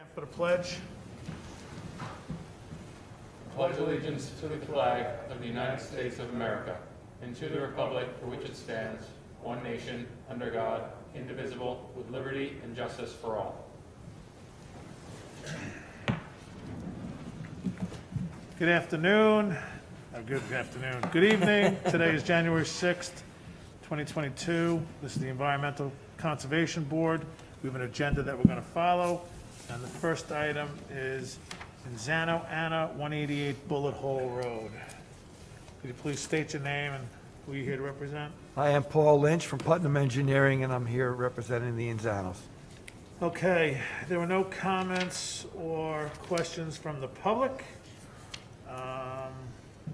Stand for the pledge. Pledge allegiance to the flag of the United States of America and to the republic for which it stands, one nation, under God, indivisible, with liberty and justice for all. Good afternoon. Good afternoon. Good evening. Today is January 6th, 2022. This is the Environmental Conservation Board. We have an agenda that we're going to follow. And the first item is Inzano Anna, 188 Bullet Hole Road. Could you please state your name and who you're here to represent? I am Paul Lynch from Putnam Engineering, and I'm here representing the Inzanos. Okay, there were no comments or questions from the public.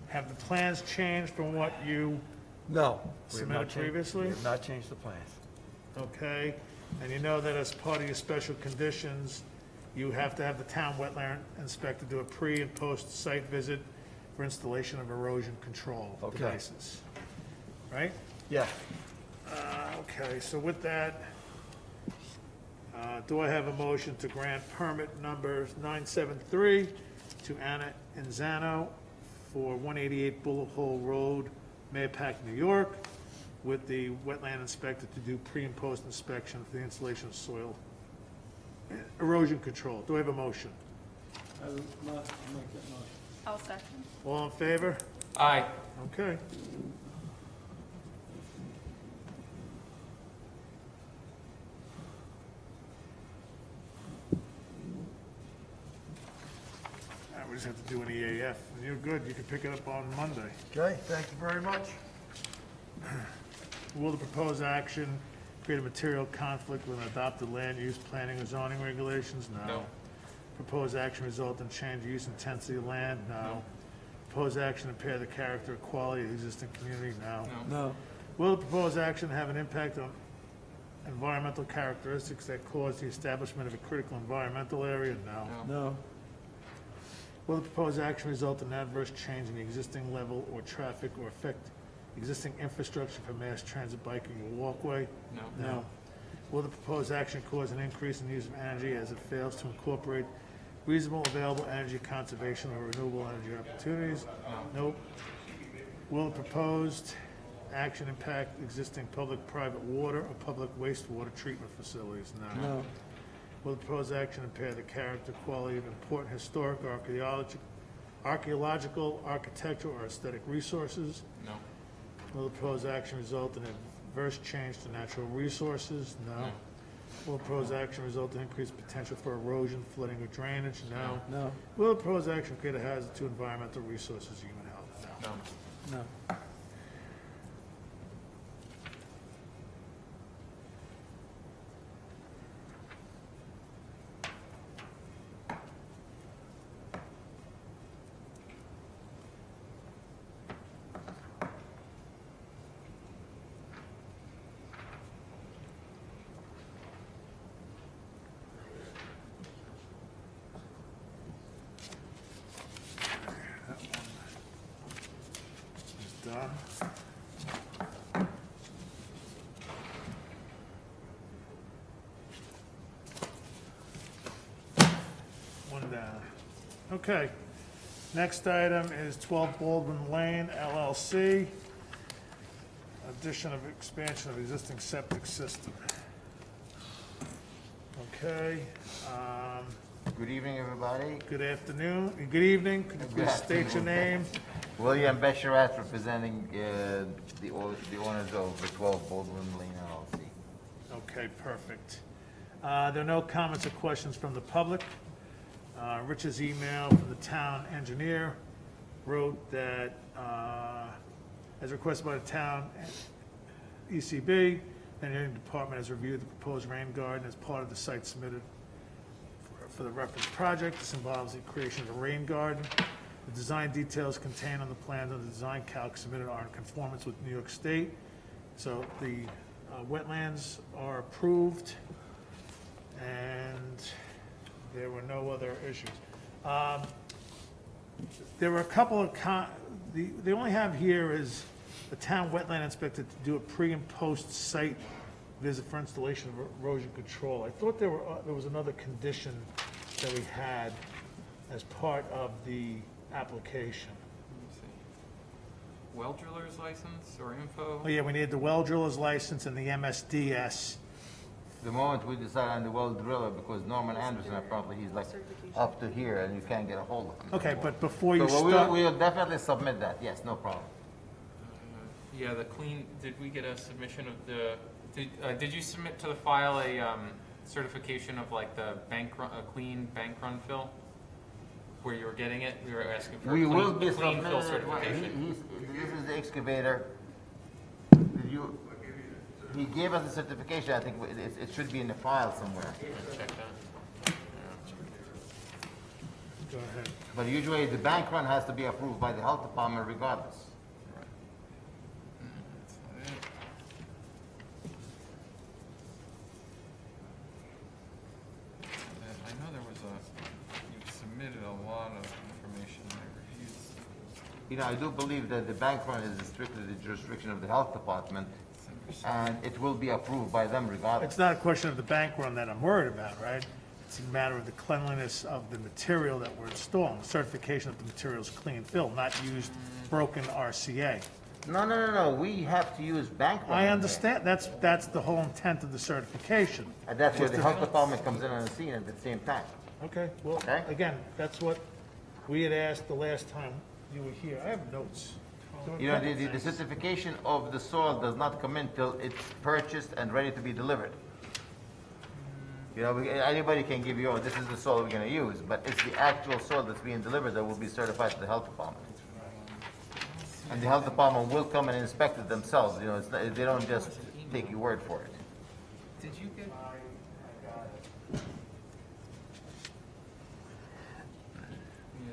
Have the plans changed from what you No. submitted previously? We have not changed the plans. Okay, and you know that as part of your special conditions, you have to have the town wetland inspector do a pre and post site visit for installation of erosion control Okay. devices. Right? Yeah. Okay, so with that, do I have a motion to grant permit number 973 to Anna Inzano for 188 Bullet Hole Road, Mayapack, New York, with the wetland inspector to do pre and post inspection for the installation of soil erosion control? Do I have a motion? I will not make that motion. I'll second. All in favor? Aye. Okay. We just have to do an EAF. You're good. You can pick it up on Monday. Okay, thank you very much. Will the proposed action create a material conflict with an adopted land use planning or zoning regulations? No. Proposed action result in change of use intensity of land? No. Proposed action impair the character or quality of the existing community? No. No. Will the proposed action have an impact on environmental characteristics that cause the establishment of a critical environmental area? No. No. Will the proposed action result in adverse change in the existing level or traffic or affect existing infrastructure for mass transit, biking, or walkway? No. No. Will the proposed action cause an increase in the use of energy as it fails to incorporate reasonable available energy conservation or renewable energy opportunities? Nope. Will the proposed action impact existing public-private water or public wastewater treatment facilities? No. Will the proposed action impair the character, quality of important historic, archaeological, architectural, or aesthetic resources? No. Will the proposed action result in adverse change to natural resources? No. Will the proposed action result in increased potential for erosion, flooding, or drainage? No. No. Will the proposed action create a hazard to environmental resources, human health? No. No. No. Done. One down. Okay. Next item is 12 Baldwin Lane, LLC. Addition of expansion of existing septic system. Okay. Good evening, everybody. Good afternoon, good evening. Could you please state your name? William Besherat, representing the owners of the 12 Baldwin Lane LLC. Okay, perfect. There are no comments or questions from the public. Rich's email from the town engineer wrote that, as requested by the town ECB, the engineering department has reviewed the proposed rain garden as part of the site submitted for the reference project. This involves the creation of a rain garden. The design details contained on the plans of the design calc submitted are in conformance with New York State. So the wetlands are approved, and there were no other issues. There were a couple of, they only have here is the town wetland inspector to do a pre and post site visit for installation of erosion control. I thought there was another condition that we had as part of the application. Let me see. Well driller's license or info? Oh, yeah, we needed the well driller's license and the MSDS. The moment we decide on the well driller, because Norman Anderson, apparently, he's like up to here, and you can't get a hold of him. Okay, anymore. but before you So start, we'll definitely submit that, yes, no problem. Yeah, the clean, did we get a submission of the, did you submit to the file a certification of like the bank run, a clean bank run fill? Where you were getting it? We were asking for a We will clean, be clean fill submitting, certification. this is the excavator. Did you, he gave us the certification, I think it should be in the file somewhere. Check that. go ahead. But usually the bank run has to be approved by the health department regardless. I know there was you submitted a lot of information I reviewed. You know, I do believe that the bank run is strictly the jurisdiction of the health department, and it will be approved by them regardless. It's not a question of the bank run that I'm worried about, right? It's a matter of the cleanliness of the material that we're installing, certification that the material's clean fill, not used broken RCA. No, we have to use bank run. I here. understand, that's the whole intent of the certification. And that's where the health department comes in on the scene at the same time. Okay, well, Okay. again, that's what we had asked the last time you were here. I have notes. You know, the certification of the soil does not come in till it's purchased and ready to be delivered. You know, anybody can give you, oh, this is the soil we're gonna use, but it's the actual soil that's being delivered that will be certified to the health department. And the health department will come and inspect it themselves, you know, it's not, they don't just take your word for it. Did you get? The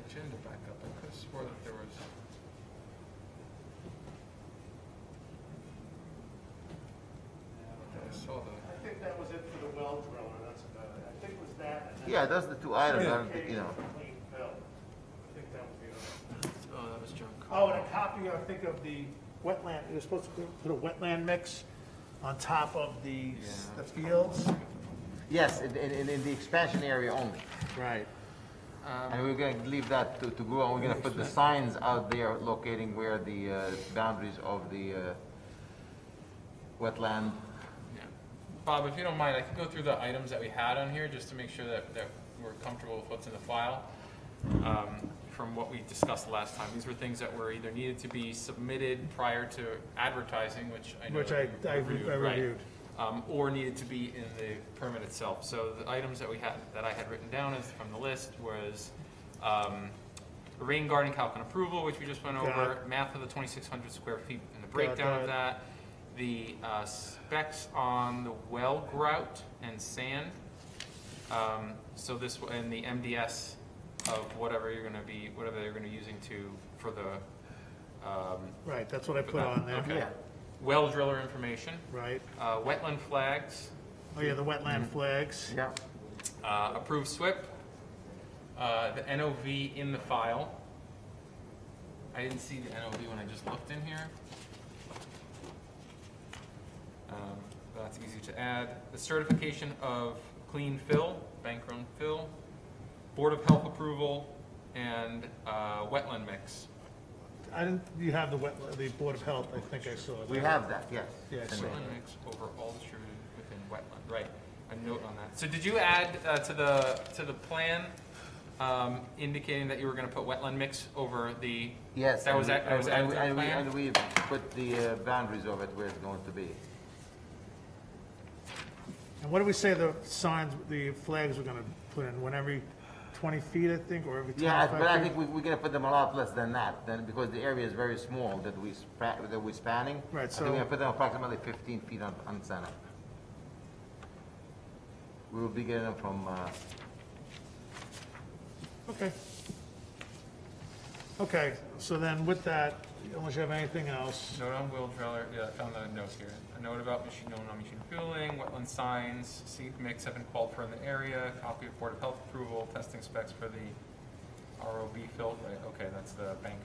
agenda back up, I could have swore that there was. I saw the. I think that was it for the well driller, that's about it. I think it was that. and then Yeah, those are the two items, I don't think, you know. clean fill. I think that was the other. Oh, that was junk. Oh, and a copy, I think, of the wetland, you were supposed to put a wetland mix on top of the fields? Yes, in the expansion area only. Right. And we're gonna leave that to grow, and we're gonna put the signs out there locating where the boundaries of the wetland. Yeah. Bob, if you don't mind, I can go through the items that we had on here just to make sure that we're comfortable with what's in the file. From what we discussed last time, these were things that were either needed to be submitted prior to advertising, which I know Which that I you reviewed, right, reviewed. or needed to be in the permit itself. So the items that we had, that I had written down as from the list was a rain garden calc and approval, which we just went Got over, math of the 2,600 square feet and the breakdown of that, the specs on the well grout and sand. So this, and the MDS of whatever you're gonna be, whatever you're gonna be using for the, Right, that's what I put on there. okay. Yeah. Well driller information, Right. wetland flags, Oh, yeah, the wetland flags. Yeah. approved SWIP, the NOV in the file. I didn't see the NOV when I just looked in here. That's easy to add. The certification of clean fill, bank run fill, Board of Health approval, and wetland mix. I didn't, you have the Board of Health, I think I saw it. We have that, yes. Yeah, I And saw they- it. Wetland mix over all distributed within wetland, right, a note on that. So did you add to the plan indicating that you were gonna put wetland mix over the? Yes. That was added to the and plan? we put the boundaries of it where it's going to be. And what do we say the signs, the flags we're gonna put in, when every 20 feet, I think, or every 25 Yeah, feet? but I think we're gonna put them a lot less than that, then, because the area is very small that we're spanning. Right, I think we're so- gonna put them approximately 15 feet on center. We will be getting them from, Okay. Okay, so then with that, unless you have anything else, Note on wheel driller, yeah, I found the note here. A note about machine, known on machine fueling, wetland signs, seed mix have been called for in the area, copy of Board of Health approval, testing specs for the ROB fill, right, okay, that's the bank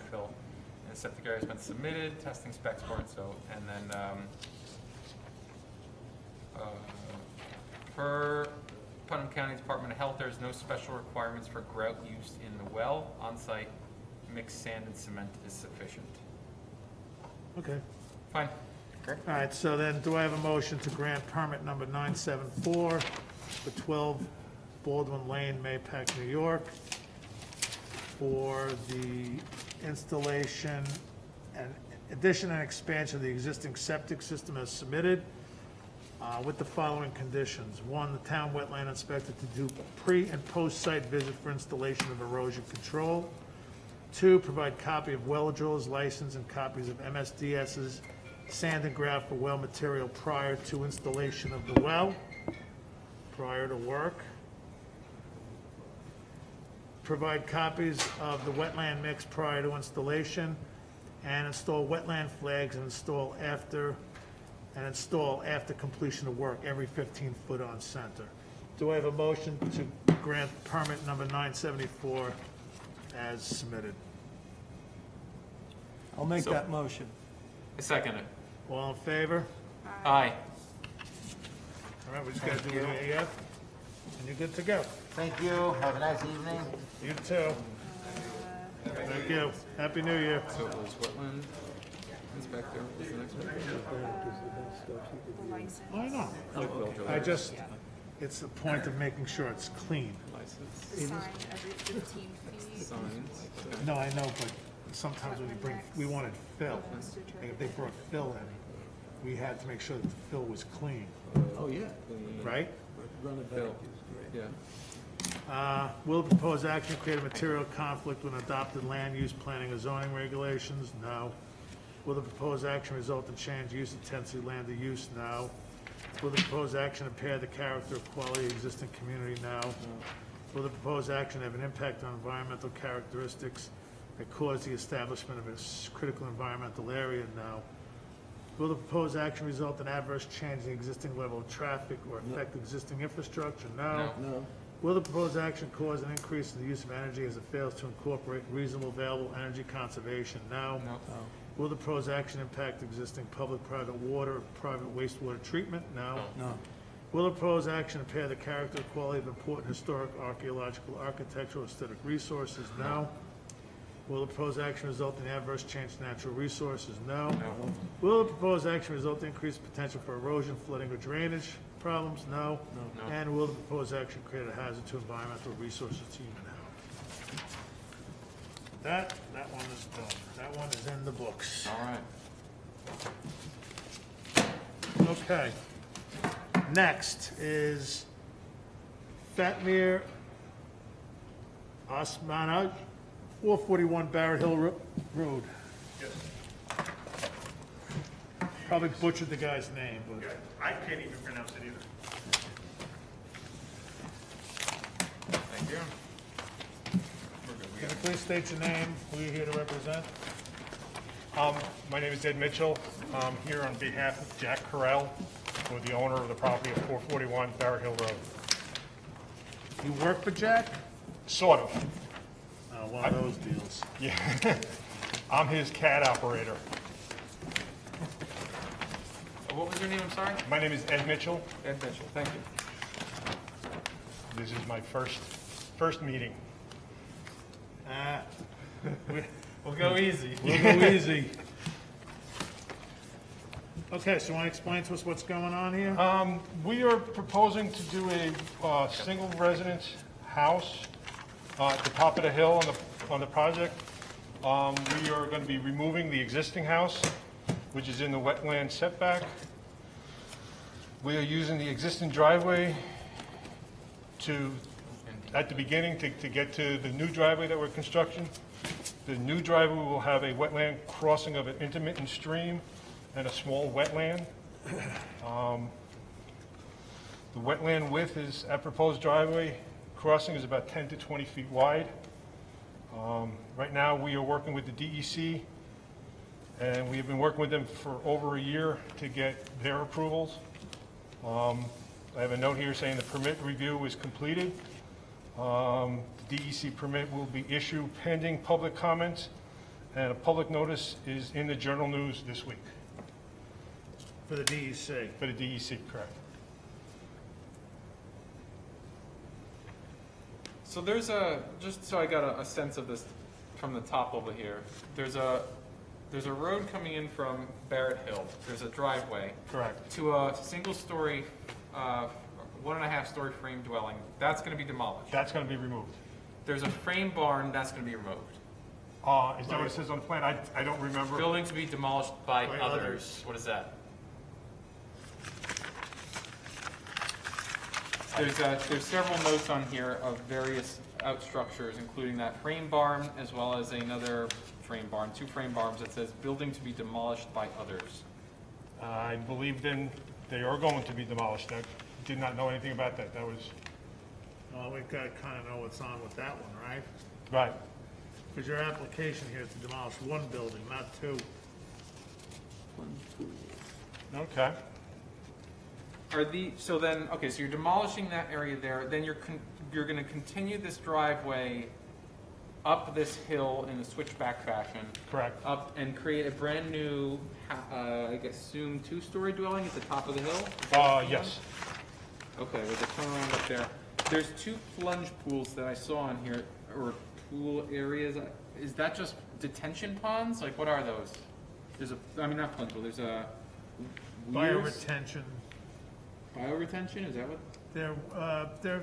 fill. And septic area has been submitted, testing specs for it, so, and then, per Putnam County Department of Health, there's no special requirements for grout use in the well. On-site mixed sand and cement is sufficient. Okay. Fine. All right, so then do I have a motion to grant permit number 974 for 12 Baldwin Lane, Mapac, New York, for the installation and addition and expansion of the existing septic system as submitted, with the following conditions. One, the town wetland inspector to do pre- and post-site visit for installation of erosion control. Two, provide copy of well drill's license and copies of MSDS's sand and graft for well material prior to installation of the well, prior to work. Provide copies of the wetland mix prior to installation, and install wetland flags and install after completion of work every 15 foot on center. Do I have a motion to grant permit number 974 as submitted? I'll make So- that motion. I second it. All in favor? Aye. All right, we just gotta do an AF, and you're good to go. Thank you, have a nice evening. You too. Thank you. Happy New Year. So it was wetland inspector, what's the next one? I know. I just, it's the point of making sure it's clean. License, Sign every 15 feet. signs, okay. No, I know, but sometimes when you bring, we wanted fill. Like if they brought fill in, we had to make sure that the fill was clean, Oh, yeah. right? Run it back Bill. is great. Yeah. Will the proposed action create a material conflict with adopted land use planning or zoning regulations? No. Will the proposed action result in change use intensity land to use? No. Will the proposed action impair the character or quality of existing community? No. Will the proposed action have an impact on environmental characteristics that cause the establishment of a critical environmental area? No. Will the proposed action result in adverse change in the existing level of traffic or affect existing infrastructure? No. No. Will the proposed action cause an increase in the use of energy as it fails to incorporate reasonable available energy conservation? No. No. Will the proposed action impact existing public-private water, private wastewater treatment? No. No. Will the proposed action impair the character or quality of important historic, archaeological, architectural, aesthetic resources? No. Will the proposed action result in adverse change to natural resources? No. Will the proposed action result in increased potential for erosion, flooding, or drainage problems? No. No. And will the proposed action create a hazard to environmental resources to human health? That one is done. That one is in the books. All right. Okay. Next is Fatmir Osmanaj, 441 Barrett Hill Road. Probably butchered the guy's name, but. I can't even pronounce it either. Thank you. We're good, we Can got you please state your name, who you're here to represent? My name is Ed Mitchell. I'm here on behalf of Jack Carrell, who is the owner of the property at 441 Barrett Hill Road. You work for Jack? Sort of. One of those deals. Yeah. I'm his CAD operator. What was your name? I'm sorry? My name is Ed Mitchell. Ed Mitchell. Thank you. This is my first meeting. We'll go easy. We'll go easy. Okay, so you want to explain to us what's going on here? We are proposing to do a single residence house at the top of the hill on the project. We are going to be removing the existing house, which is in the wetland setback. We are using the existing driveway at the beginning to get to the new driveway that we're constructing. The new driveway will have a wetland crossing of an intermittent stream and a small wetland. The wetland width is, at proposed driveway crossing is about 10 to 20 feet wide. Right now, we are working with the DEC, and we have been working with them for over a year to get their approvals. I have a note here saying the permit review is completed. The DEC permit will be issued pending public comments, and a public notice is in the Journal News this week For the DEC. for the DEC, correct? So there's just so I got a sense of this from the top over here, there's a road coming in from Barrett Hill. There's a driveway Correct. to a single-story, 1.5-story frame dwelling. That's gonna be demolished. That's gonna be removed. There's a frame barn, that's gonna be removed. Is that what it says on the plan? I don't remember. Building to be demolished by By others. others. What is that? There's several notes on here of various outstructures, including that frame barn, as well as another frame barn, 2 frame barns that says building to be demolished by others. I believe then they are going to be demolished. I did not know anything about that. That was, Well, we've got to kind of know what's on with that one, right? right. Because your application here is to demolish 1 building, not 2. Okay. So you're demolishing that area there, then you're gonna continue this driveway up this hill in a switchback fashion, Correct. up and create a brand new, I guess, assume 2-story dwelling at the top of the hill? Yes. Okay, with the turnaround up there. There's 2 plunge pools that I saw on here, or pool areas. Is that just detention ponds? Like, what are those? Not plunge pool, there's a Fire weirs? retention, Bioretention, is that what? they're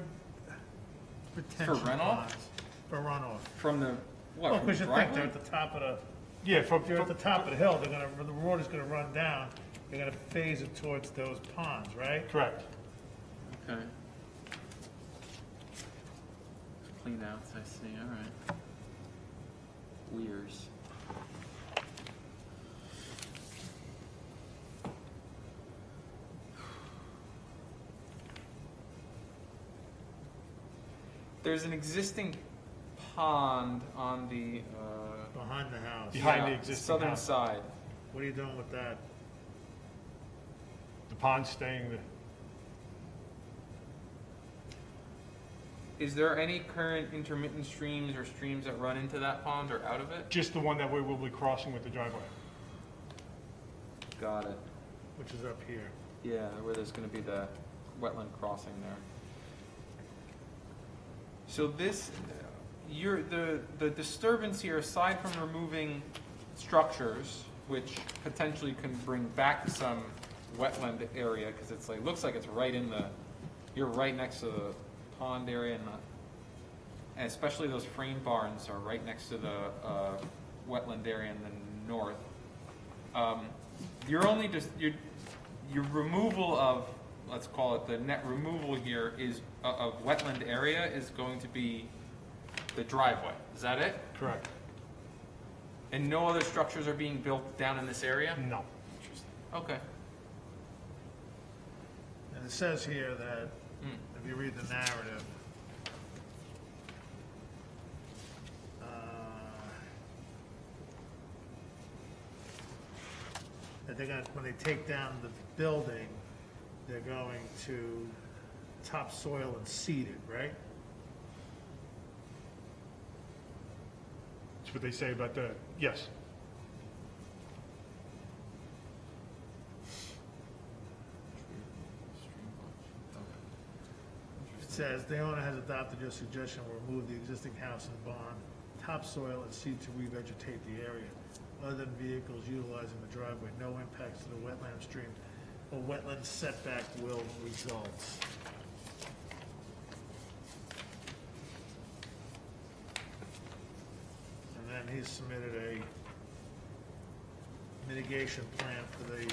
retention runoff? ponds. For runoff. From the, what, Well, from because the you think driveway? they're at the top of the, Yeah, if you're at the top of the hill, the road is gonna run down, you're gonna phase it towards those ponds, right? correct. Okay. Clean outs, I see, all right. Weirs. There's an existing pond on the, Behind the house. Behind the existing southern house. side. What are you doing with that? The pond staying the, Is there any current intermittent streams or streams that run into that pond or out of it? just the one that we will be crossing with the driveway. Got it. Which is up here. Yeah, where there's gonna be the wetland crossing there. So this, the disturbance here, aside from removing structures, which potentially can bring back some wetland area, because it's like, looks like it's right in the, you're right next to the pond area, and especially those frame barns are right next to the wetland area in the north. You're only just, your removal of, let's call it the net removal here is, of wetland area is going to be the driveway. Is that it? Correct. And no other structures are being built down in this area? No. Okay. And it says here that, if you read the narrative, that they're gonna, when they take down the building, they're going to topsoil and seed it, right? That's what they say about the, yes. It says, the owner has adopted your suggestion, will remove the existing house and barn, topsoil and seed to revegetate the area. Other than vehicles utilizing the driveway, no impacts to the wetland stream or wetland setback will result. And then he's submitted a mitigation plan for the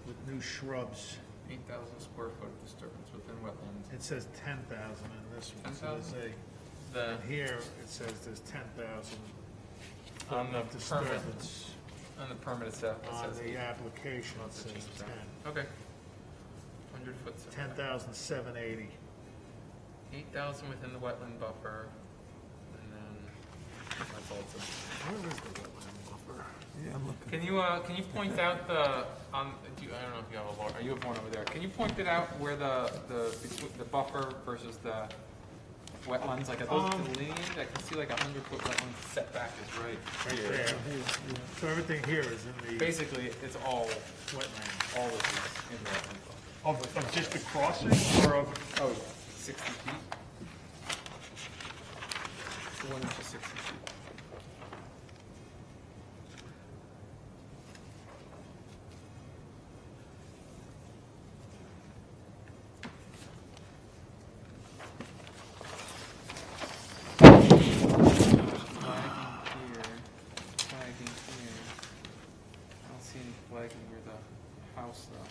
with new shrubs. 8,000 square foot disturbance within wetlands. It says 10,000 in this one. So 10,000? there's The, and here, it says there's 10,000 on the permit, disturbance. on the permit itself, it On says the application, it says 10. Okay. 100 foot setback. 10,780. 8,000 within the wetland buffer, and then that's all it says. Where is the wetland buffer? Yeah, I'm looking. Can you point out the, I don't know if you have a, you have one over there. Can you point it out where the buffer versus the wetlands, like are those delineated? I can see like 100 foot wetland setback is right Right here. there. So everything here is in the Basically, it's all, wetland. all of this in the wetland buffer. Of just the crossing or of, Oh, 60 feet? The 1 inch is 60 feet. Flagging here. I don't see any flagging near the house though.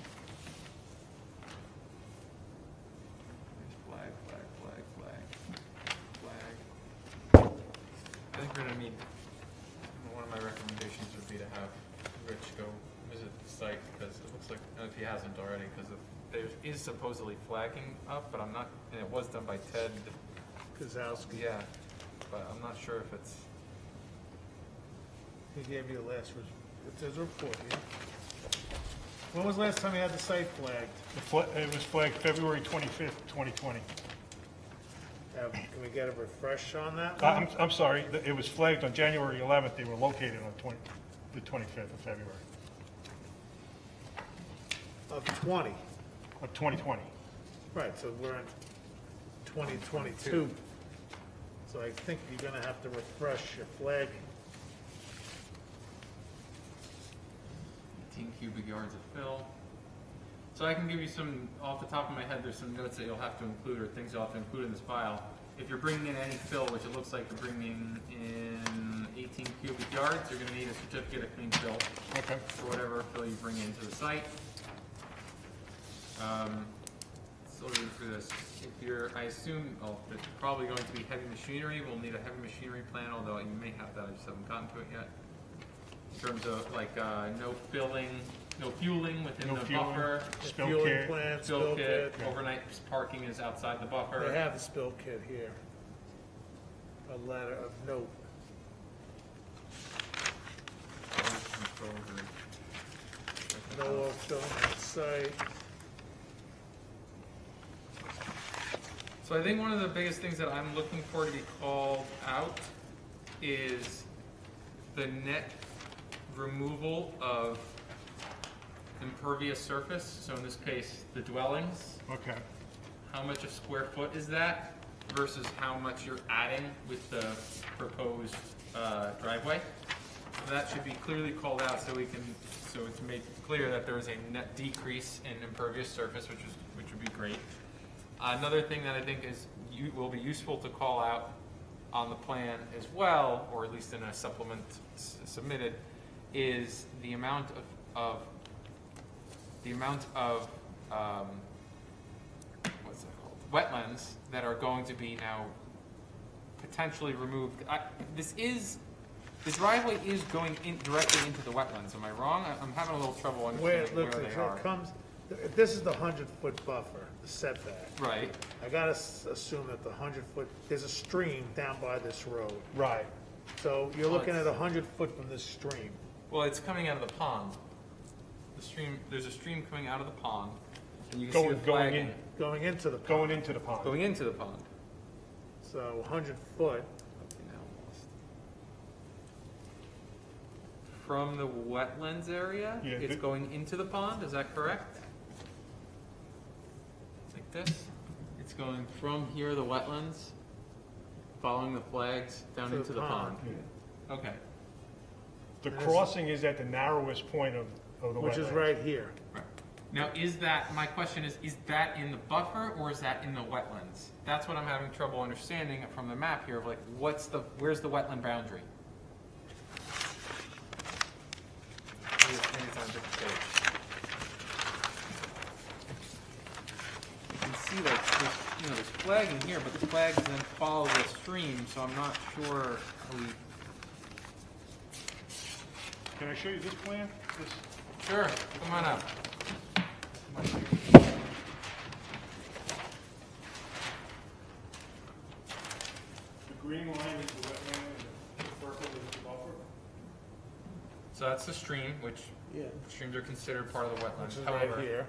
There's flag. I think we're gonna need, one of my recommendations would be to have Rich go visit the site, because it looks like, if he hasn't already, because there is supposedly flagging up, but I'm not, and it was done by Ted, Kozowski, yeah, but I'm not sure if it's, he gave you the last, it says report here. When was the last time you had the site flagged? it was flagged February 25th, 2020. Can we get a refresh on that one? I'm sorry, it was flagged on January 11th. They were located on the 25th of February Of 20, of 2020. right, so we're in 2022. So I think you're gonna have to refresh your flagging. 18 cubic yards of fill. So I can give you some, off the top of my head, there's some notes that you'll have to include, or things you'll have to include in this file. If you're bringing in any fill, which it looks like you're bringing in 18 cubic yards, you're gonna need a certificate of clean fill Okay. for whatever fill you bring into the site. So read through this. If you're, I assume, it's probably going to be heavy machinery. We'll need a heavy machinery plan, although you may have that, I just haven't gotten to it yet. In terms of like, no filling, no fueling within No the fueling. buffer. Spill Fueling kit. plan, Spill kit, Yeah. overnight parking is outside the buffer. They have the spill kit here. A letter of note. No oil on site. So I think one of the biggest things that I'm looking for to be called out is the net removal of impervious surface. So in this case, the dwellings. Okay. How much a square foot is that versus how much you're adding with the proposed driveway? So that should be clearly called out so so it's made clear that there is a net decrease in impervious surface, which would be great. Another thing that I think will be useful to call out on the plan as well, or at least in a supplement submitted, is the amount of what's that called? Wetlands that are going to be now potentially removed. The driveway is going in directly into the wetlands. Am I wrong? I'm having a little trouble Where understanding it looks where like they are. it comes, this is the 100-foot buffer, the setback. Right. I gotta assume that the 100-foot, there's a stream down by this road. Right. So you're looking at 100 foot from this stream. Well, it's coming out of the pond. The stream. There's a stream coming out of the pond, and you can see the Going flagging in, Going into the pond. going into the pond. going into the pond. So 100 foot, From the wetlands area, Yeah, it's the- going into the pond. Is that correct? Like this. It's going from here, the wetlands, following the flags down To the into the pond. pond. Okay. The crossing is at the narrowest point of the wetland. which is right here. Right. Now, my question is that in the buffer or is that in the wetlands? That's what I'm having trouble understanding from the map here of like, where's the wetland boundary? Maybe it's on a different page. You can see like, there's flagging here, but the flags then follow the stream, so I'm not sure how we... Can I show you this plan? This, Sure, come on up. the green line is the wetland and the purple is the buffer. So that's the stream, which Yeah. streams are considered part of the wetlands. Which is However, right here.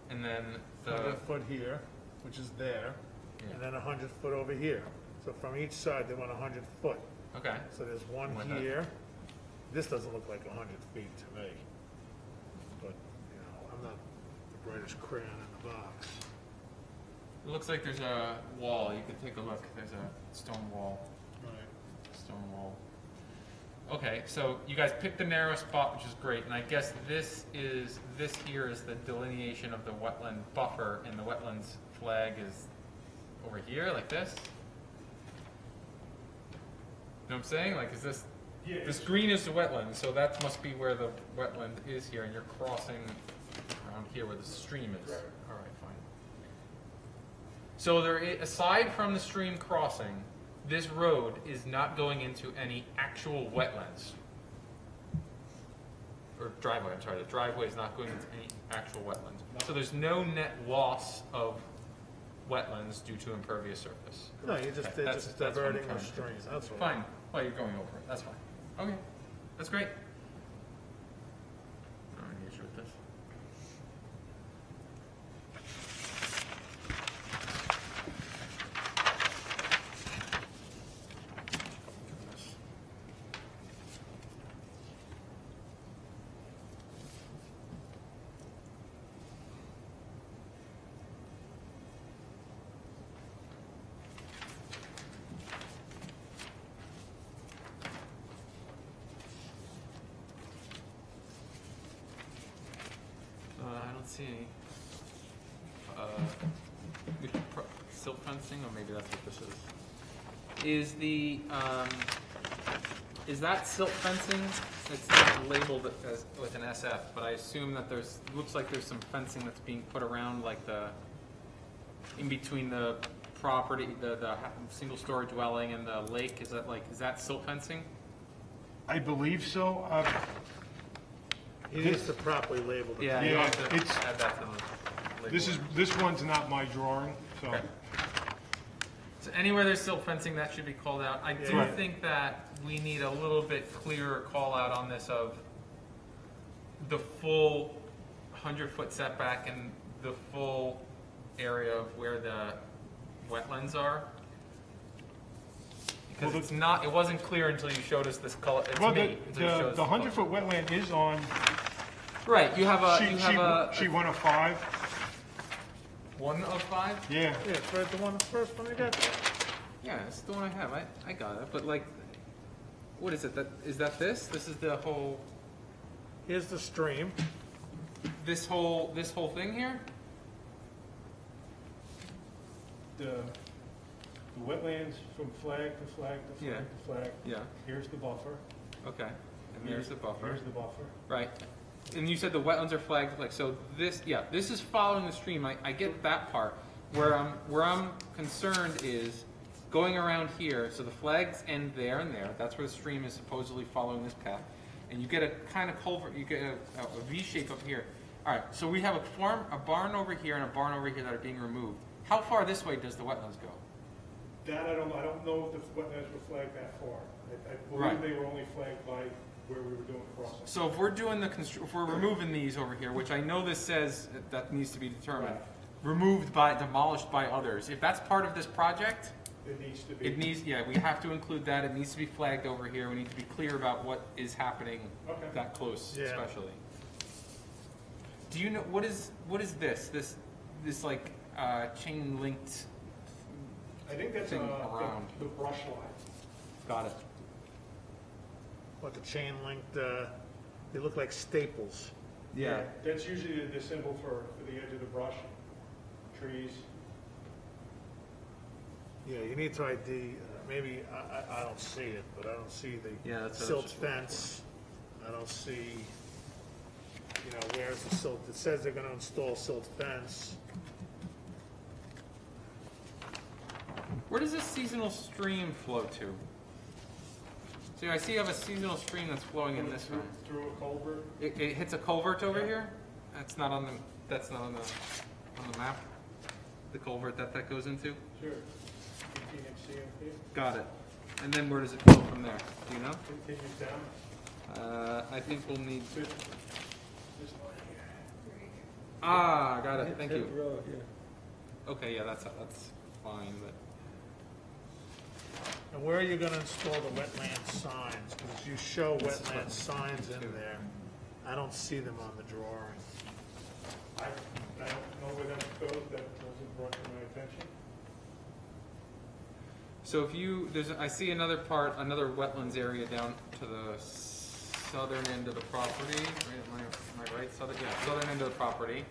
and then 100 foot here, which is there, and then 100 foot over here. So from each side, they want 100 foot. okay. So there's one Why not? here. This doesn't look like 100 feet to me. But, I'm not the writer's crayon in the box. It looks like there's a wall. You could take a look. There's a stone wall. Right. Stone wall. Okay, so you guys picked the narrow spot, which is great, and I guess this here is the delineation of the wetland buffer, and the wetlands flag is over here, like this. You know what I'm saying? Like, is this? Yeah, This green is the wetland, so that must be where the wetland is here, and you're crossing around here where the stream is. Correct. All right, fine. So aside from the stream crossing, this road is not going into any actual wetlands. Or driveway, I'm sorry, the driveway is not going into any actual wetlands. So there's no net loss of wetlands due to impervious surface. No, you're just, Okay, they're that's- just that's what I'm diverting the trying to do. stream, that's all. Fine. Well, you're going over it. That's fine. Okay. That's great. I don't have any issue with this. I don't see any. Silt fencing, or maybe that's what this is. Is that silt fencing? It's not labeled as with an SF, but I assume that looks like there's some fencing that's being put around, like in between the property, the single-story dwelling and the lake. Is that silt fencing? I believe so. He needs to properly label the. Yeah, Yeah, you have to it's- add that to the label. This one's not my drawing, so. Okay. So anywhere there's silt fencing, that should be called out. I do Right. think that we need a little bit clearer call out on this of the full 100-foot setback and the full area of where the wetlands are. Because Well, it wasn't clear until you showed us this color, to Well, me. until you showed us the color. 100-foot wetland is on Right, you have sheet 105. 1 of 5? Yeah. Yeah, it's right, the first one you got there. Yeah, it's the one I have. I got it. But like, what is it? Is that this? This is the whole, Here's the stream. this whole thing here? The wetlands from flag to flag to Yeah. flag to flag. Yeah. Here's the buffer. Okay. And there's the buffer. Here's the buffer. Right. And you said the wetlands are flagged, like, so this, yeah, this is following the stream. I get that part. Where I'm concerned is going around here, so the flags end there and there. That's where the stream is supposedly following this path. And you get a kind of culvert, you get a V shape up here. All right, so we have a barn over here and a barn over here that are being removed. How far this way does the wetlands go? That I don't know if the wetlands were flagged that far. I Right. believe they were only flagged by where we were doing the crossing. So if we're doing if we're removing these over here, which I know this says that needs to be determined, demolished by others. If that's part of this project, It needs to be. yeah, we have to include that. It needs to be flagged over here. We need to be clear about what is happening Okay. that close, Yeah. especially. Do you know, what is this? This like, chain linked I think that's thing around. the brush line. Got it. What, the chain linked, they look like staples. Yeah. That's usually the symbol for the edge of the brush, trees. Yeah, you need to ID, maybe, I don't see it, but I don't see the Yeah, that's what I was silt just looking fence. I don't see, where's the silt, it says they're gonna install silt fence. Where does this seasonal stream flow to? So I see you have a seasonal stream that's flowing in this way. Through a culvert. It hits a culvert over here? That's not on the map? The culvert that goes into? Sure. 18-inch CMP. Got it. And then where does it go from there? Do you know? Continues down. I think we'll need, This line here. got it, thank Hit you. the road, yeah. Okay, yeah, that's fine, but, And where are you gonna install the wetland signs? Because you show This is wetland wetland signs in too. there. I don't see them on the drawing. I don't know where that goes, that wasn't brought to my attention. So if you, I see another wetlands area down to the southern end of the property, right, am I right? Southern end of the property.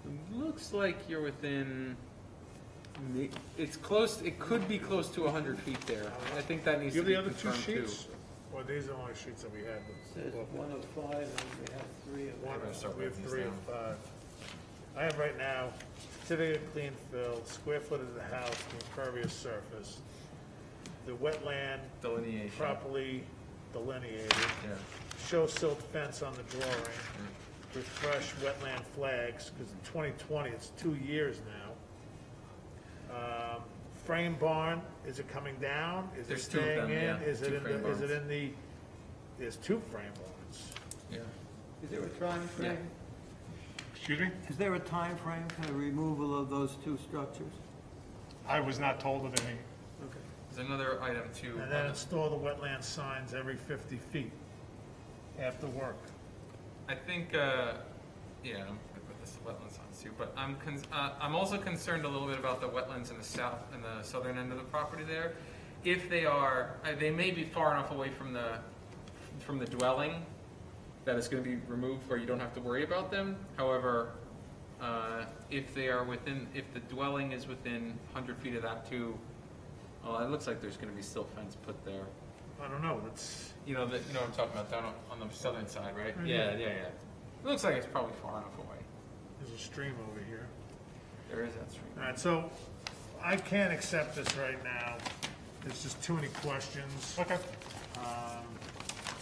It looks like you're within, it's close, it could be close to 100 feet there. I think that needs You to have be the other two confirmed too. sheets? Or these are the only sheets that we had? Says 105, and we have 3 of One, I'm gonna start we have writing these 3 down. of 5. I have right now, certificate of clean fill, square footage of the house, the impervious surface, the wetland Delineation. properly delineated, Yeah. show silt fence on the drawing, refresh wetland flags, because in 2020, it's 2 years now. Frame barn, is it coming down? Is it There's 2 of staying them, in? yeah. Is it 2 in frame the, is it barns. in the, there's 2 frame barns. Yeah. Is there a time frame? Excuse me? Is there a time frame for the removal of those 2 structures? I was not told of any. Okay. There's another item too. And then install the wetland signs every 50 feet after work. I think, yeah, I'm good with this wetland signs too, but I'm also concerned a little bit about the wetlands in the south, in the southern end of the property there. If they are, they may be far enough away from the dwelling that it's gonna be removed where you don't have to worry about them. However, if they are within, if the dwelling is within 100 feet of that too, well, it looks like there's gonna be still fence put there. I don't know, it's, You know what I'm talking about, down on the southern side, right? Mhm. Yeah. It looks like it's probably far enough away. there's a stream over here. There is that stream. All right, so I can't accept this right now. There's just too many questions. Okay.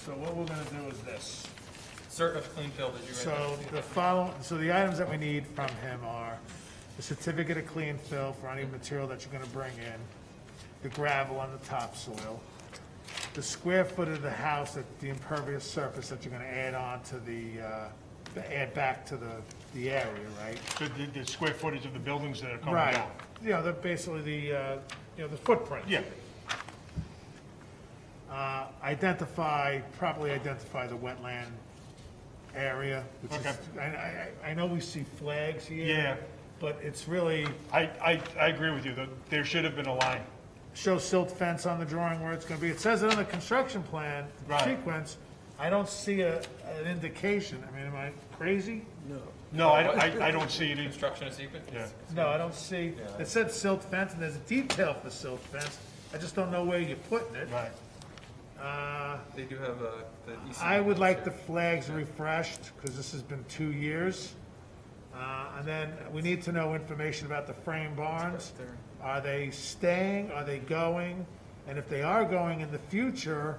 So what we're gonna do is this. Cert of clean fill, did you write So that? the following, so the items that we need from him are the certificate of clean fill for any material that you're gonna bring in, the gravel on the topsoil, the square foot of the house, the impervious surface that you're gonna add on to add back to the area, right? The square footage of the buildings that are coming Right. down. Yeah, they're basically the footprint. Yeah. Properly identify the wetland area, which is, I know we see flags here. Yeah. But it's really, I agree with you, there should have been a line. show silt fence on the drawing where it's gonna be. It says it on the construction plan Right. sequence. I don't see an indication. I mean, am I crazy? No, I don't see it. Construction of sequence? Yeah. No, I don't see, it said silt fence, and there's a detail for silt fence. I just don't know where you're putting it. Right. They do have the EC. I would like the flags refreshed, because this has been 2 years. And then we need to know information about the frame barns. There. Are they staying? Are they going? And if they are going in the future,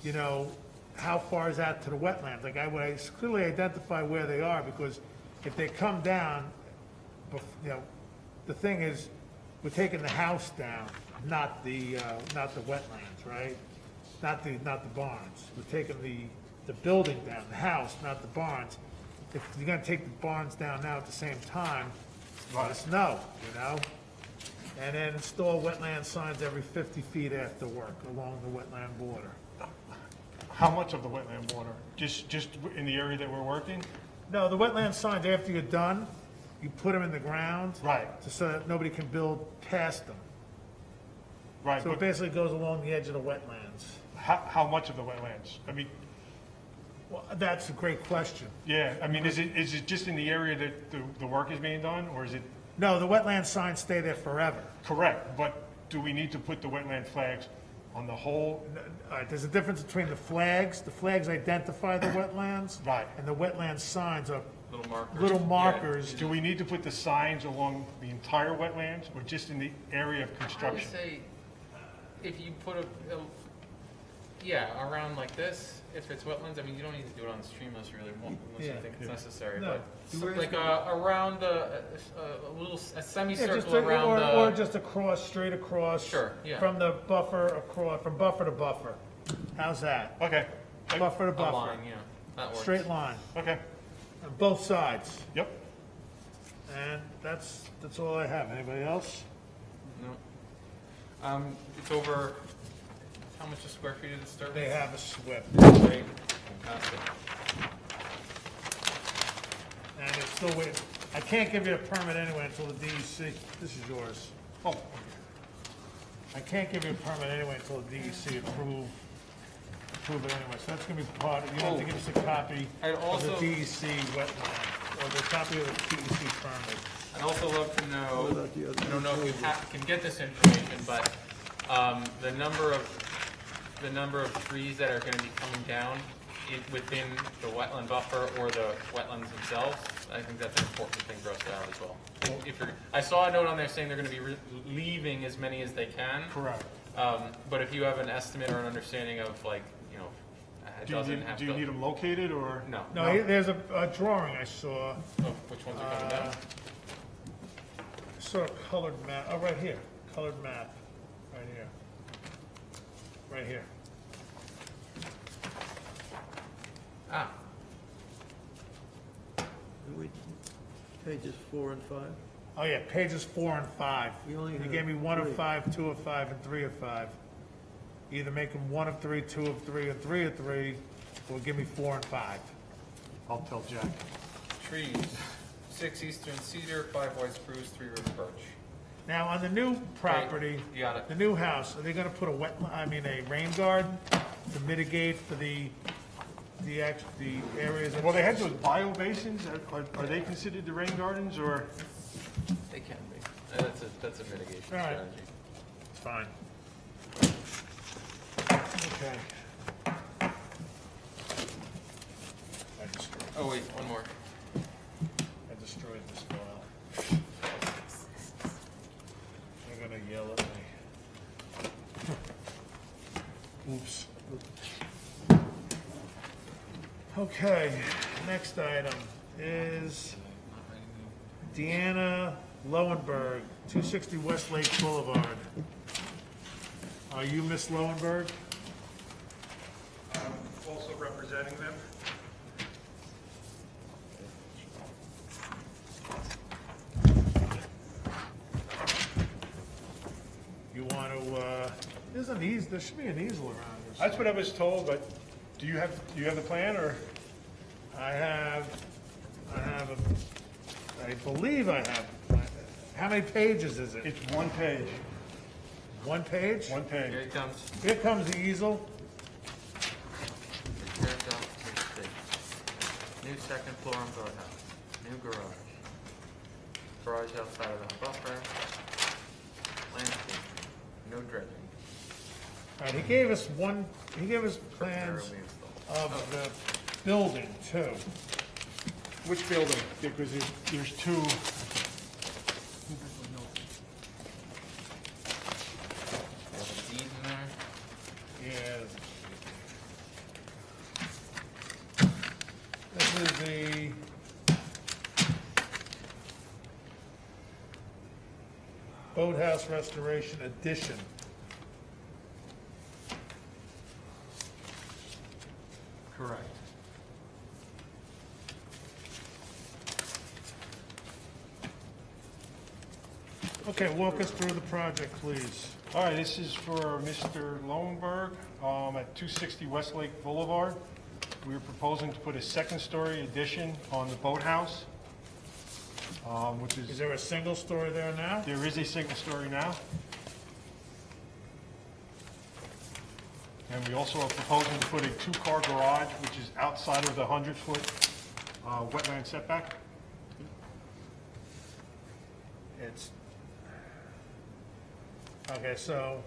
you know, how far is that to the wetlands? Like, I would clearly identify where they are, because if they come down, you know, the thing is, we're taking the house down, not the wetlands, right? Not the barns. We're taking the building down, the house, not the barns. If you're gonna take the barns down now at the same time, let us know, you know? And then install wetland signs every 50 feet after work along the wetland border. How much of the wetland border? Just in the area that we're working? No, the wetland signs, after you're done, you put them in the ground. Right. So that nobody can build past them. Right, So it but basically goes along the edge of the wetlands. how much of the wetlands? I mean, Well, that's a great question. yeah, I mean, is it just in the area that the work is being done, or is it No, the wetland signs stay there forever. correct? But do we need to put the wetland flags on the whole? All right, there's a difference between the flags. The flags identify the wetlands. Right. And the wetland signs are Little markers. little markers. Do we need to put the signs along the entire wetlands, or just in the area of I would construction? say, if you put yeah, around like this, if it's wetlands, I mean, you don't need to do it on the stream unless you really want, unless you Yeah. think it's necessary, No. but like around a little, a Yeah, semicircle just around or the, just across, straight across. Sure, yeah. From the buffer across, from buffer to buffer. How's that? Okay, Buffer to a buffer. line, yeah, that works. Straight line, okay, on both sides. yep. And that's all I have. Anybody else? No. It's over, how much a square feet is it start? They have a SWIP. Right. Fantastic. And it's still waiting. I can't give you a permit anyway until the DEC, this is yours. Oh, I can't give you a permit anyway until the DEC approve it anyway. So that's gonna be part, you have to give us a copy I'd of the also- DEC wetland, or the copy of the DEC permit. I'd also love to know, What about the other I don't know if you proposal? can get this information, but the number of trees that are gonna be coming down within the wetland buffer or the wetlands themselves. I think that's an important thing for us to have as well. I saw a note on there saying they're gonna be leaving as many as they can. correct. But if you have an estimate or an understanding of like, you know, it doesn't have to. Do you need them located, or? No. No, there's a drawing I saw, Oh, which ones are coming down? sort of colored map, oh, right here, colored map, right here. Right here. Ah, Pages 4 and 5? Oh, yeah, pages 4 and 5. We only You have gave me 1 of 3. 5, 2 of 5, and 3 of 5. Either make them 1 of 3, 2 of 3, or 3 of 3, or give me 4 and 5. I'll tell Jack. trees. 6 eastern cedar, 5 white spruce, 3 river birch. Now, on the new property, You got it. the new house, are they gonna put a rain garden to mitigate for the areas that... Well, they had those bio basins. Are they considered the rain gardens, or? They can be. That's a mitigation All right. strategy. It's fine. Okay. Oh wait, one more. I destroyed this file. They're gonna yell at me. Oops. Okay, next item is Deanna Lowenberg, 260 West Lake Boulevard. Are you Miss Lowenberg? I'm also representing them. You want to, there should be an easel around here. That's what I was told, but do you have the plan, or? I believe I have. How many pages is it? It's one page. One page? One page. Here it comes. Here comes the easel. Here it goes. New second floor on boathouse. New garage. Garage outside of the buffer. Landscape. No dredging. All right, he gave us plans of the building too. Which building? Because there's two. There's a deed in there. Yeah. This is the boathouse restoration addition. Correct. Okay, walk us through the project, please. All right, this is for Mr. Lowenberg at 260 Westlake Boulevard. We are proposing to put a second-story addition on the boathouse, which Is is, there a single story there now? there is a single story now. And we also are proposing to put a two-car garage, which is outside of the 100-foot wetland setback. It's, okay, so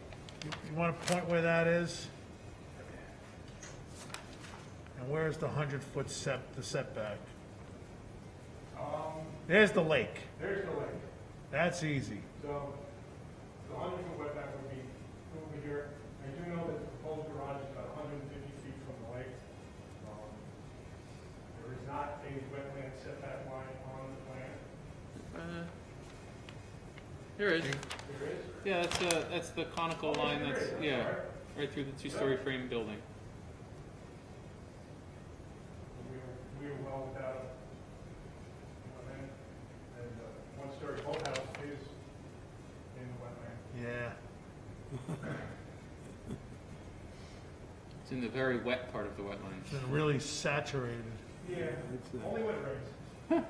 you want to point where that is? And where's the 100-foot setback? There's the lake. There's the lake. That's easy. So the 100-foot wetback would be over here. I do know that the proposed garage is about 150 feet from the lake. There is not a wetland setback line on the plan. There is. There is? Yeah, that's the conical line that's, yeah, right through the two-story frame building. We are well without a wetland, and the one-story boathouse is in the wetland. Yeah. It's in the very wet part of the wetlands. It's been really saturated. Yeah, It's, only when it rains.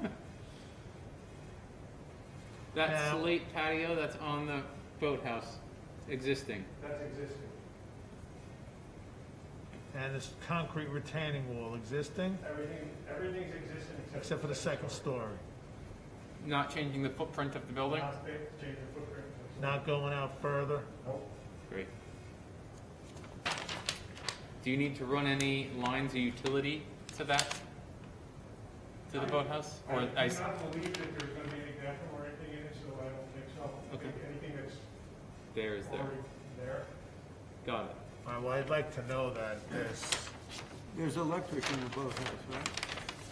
That Now- slate patio that's on the boathouse, existing. That's existing. And this concrete retaining wall existing, Everything's existing except for the second story. Not changing the footprint of the building? Change the footprint. Not going out further. Great. Do you need to run any lines of utility to that? To the boathouse? Or I do not believe that there's gonna be any bathroom or anything in it, so I don't think so. I Okay. think anything that's there is there. already there. Got it. All right, well, I'd like to know that this, there's electric in the boathouse, right?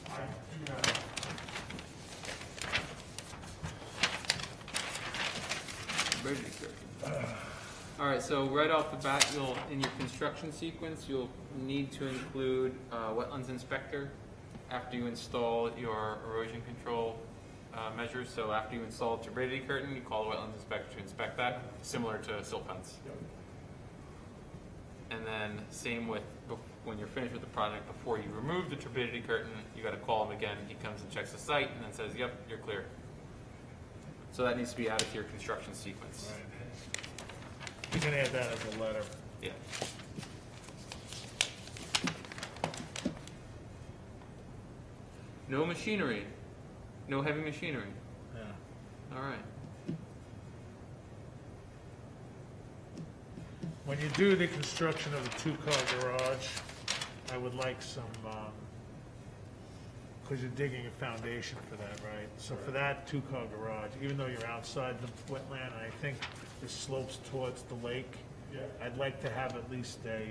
I do not. All right, so right off the bat, in your construction sequence, you'll need to include wetlands inspector after you install your erosion control measures. So after you install a turbidity curtain, you call the wetlands inspector to inspect that, similar to silt fence. And then same with when you're finished with the project, before you remove the turbidity curtain, you got to call him again. He comes and checks the site and then says, "Yep, you're clear." So that needs to be added to your construction sequence. right. You can add that as a letter. Yeah. No machinery. No heavy machinery. Yeah. All right. When you do the construction of a two-car garage, I would like some, because you're digging a foundation for that, right? So for that two-car garage, even though you're outside the wetland, I think it slopes towards the lake. Yeah. I'd like to have at least a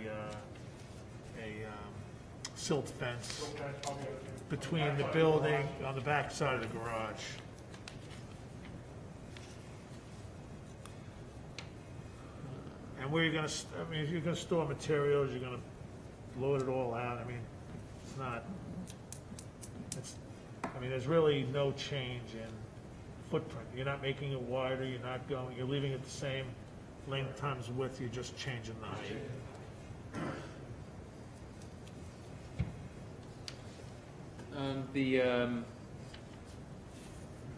silt fence So that's probably between the building, on the back side of the garage. And where you're gonna, I mean, if you're gonna store materials, you're gonna load it all out, I mean, it's not, I mean, there's really no change in footprint. You're not making it wider, you're leaving it the same length times width, you're just changing the height. The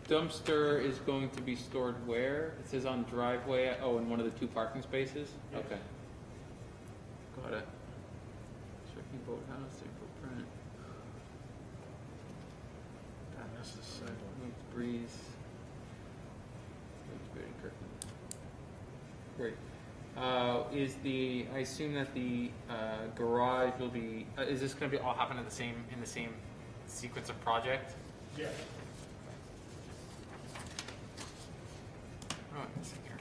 dumpster is going to be stored where? It says on driveway. Oh, in one of the two parking spaces? Okay. Got it. Checking boathouse, same footprint. And this is, Moved breeze. Moved great curtain. Great. I assume that the garage will be, is this gonna be all happen in the same sequence of project? Yeah. Oh, let's see here.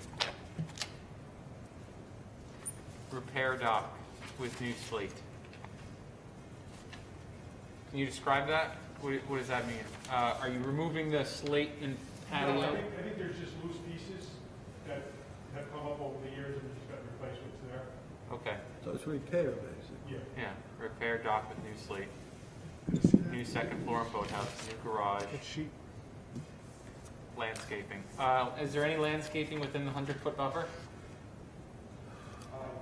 Repair dock with new slate. Can you describe that? What does that mean? Are you removing the slate and patio? No, I think there's just loose pieces that have come up over the years and we just got to replace what's there. Okay, So it's repair, basically. Yeah. yeah, repair dock with new slate. New second floor and boathouse, new garage, Good sheet. landscaping. Is there any landscaping within the 100-foot buffer?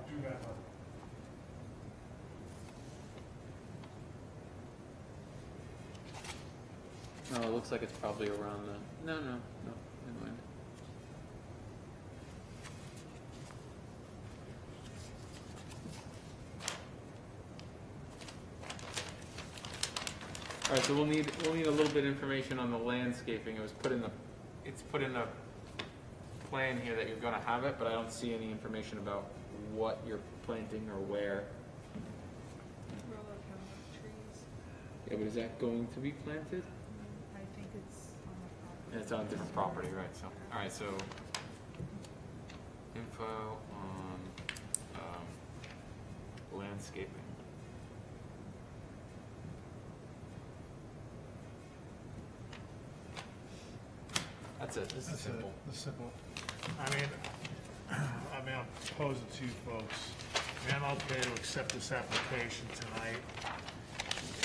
Do that one. No, it looks like it's probably around the, no, never mind. All right, so we'll need a little bit of information on the landscaping. It's put in the plan here that you're gonna have it, but I don't see any information about what you're planting or where. Rhododendron trees. Yeah, but is that going to be planted? I think it's on the property. It's on a different property, right, so, all right, so, info on, landscaping. That's it, this is That's it. simple. It's simple. I mean, I'll pose it to you folks. I mean, I'm okay to accept this application tonight,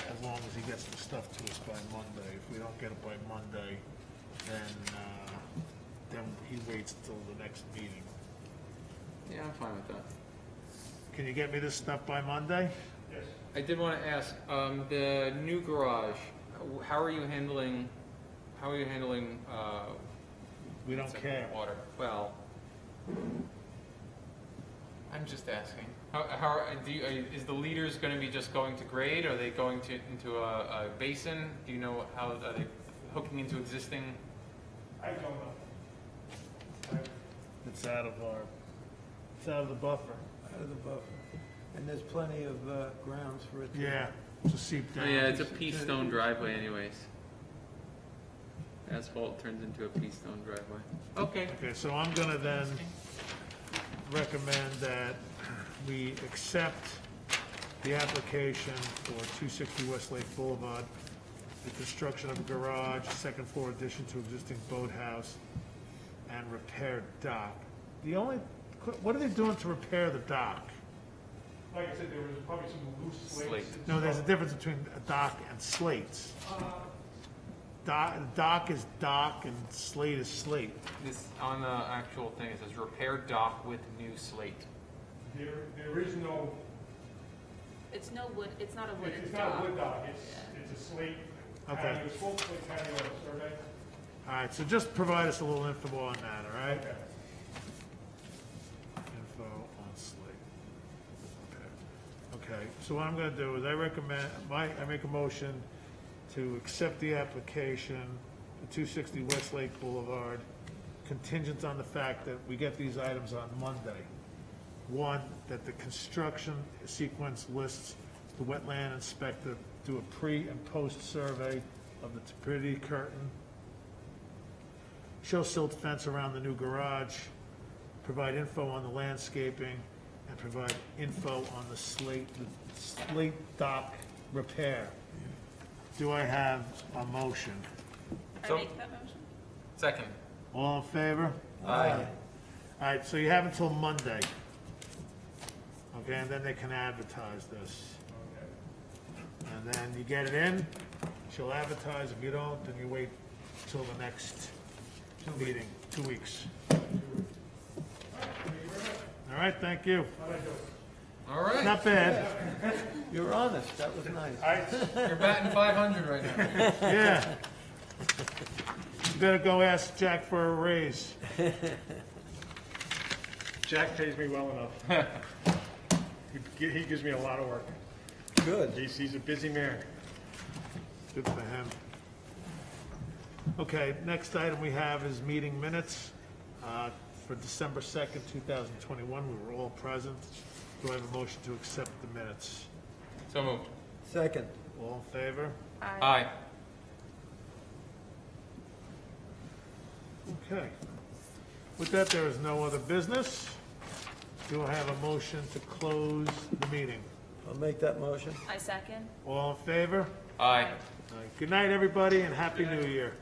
as long as he gets the stuff to us by Monday. If we don't get it by Monday, then he waits till the next meeting. Yeah, I'm fine with that. Can you get me this stuff by Monday? I did want to ask, the new garage, how are you handling, We don't care. water? Well, I'm just asking. Is the leaders going to be just going to grade? Are they going into a basin? Do you know how, are they hooking into existing? I don't know. It's out of the buffer. Out of the buffer. And there's plenty of grounds for it to. Yeah, to seep Oh down. yeah, it's a pea stone driveway anyways. Asphalt turns into a pea stone driveway. Okay. Okay, so I'm gonna then recommend that we accept the application for 260 Westlake Boulevard, the construction of a garage, second floor addition to existing boathouse, and repair dock. What are they doing to repair the dock? Like I said, there was probably some loose slates. Slate. and No, there's a stuff. difference between a dock and slates. Dock is dock and slate is slate. This, on the actual thing, it says repair dock with new slate. There is no, It's no wood, it's not a wooden it's not a dock. wood dock, it's a slate. Okay. patio. It's full slate patio on the survey. All right, so just provide us a little info on that, all right? Okay. Info on slate. Okay, so what I'm gonna do is I make a motion to accept the application for 260 Westlake Boulevard, contingent on the fact that we get these items on Monday. One, that the construction sequence lists the wetland inspector, do a pre and post survey of the turbidity curtain, show silt fence around the new garage, provide info on the landscaping, and provide info on the slate dock repair. Do I have a motion? I So- make that motion? Second. All in favor? Aye. All right, so you have until Monday. Okay, and then they can advertise this. And then you get it in, she'll advertise. If you don't, then you wait till the next meeting, 2 weeks. All right, thank you. All right. Not bad, You're honest, that was nice. You're batting 500 right now. yeah. You better go ask Jack for a raise. Jack pays me well enough. He gives me a lot of work. Good. He's a busy man. Good for him. Okay, next item we have is meeting minutes for December 2nd, 2021. We were all present. Do I have a motion to accept the minutes? So moved. Second. All in favor? Aye. Okay. With that, there is no other business. Do I have a motion to close the meeting? I'll make that motion. I second. All in favor? Aye. All right. Good night, everybody, and Happy New Year.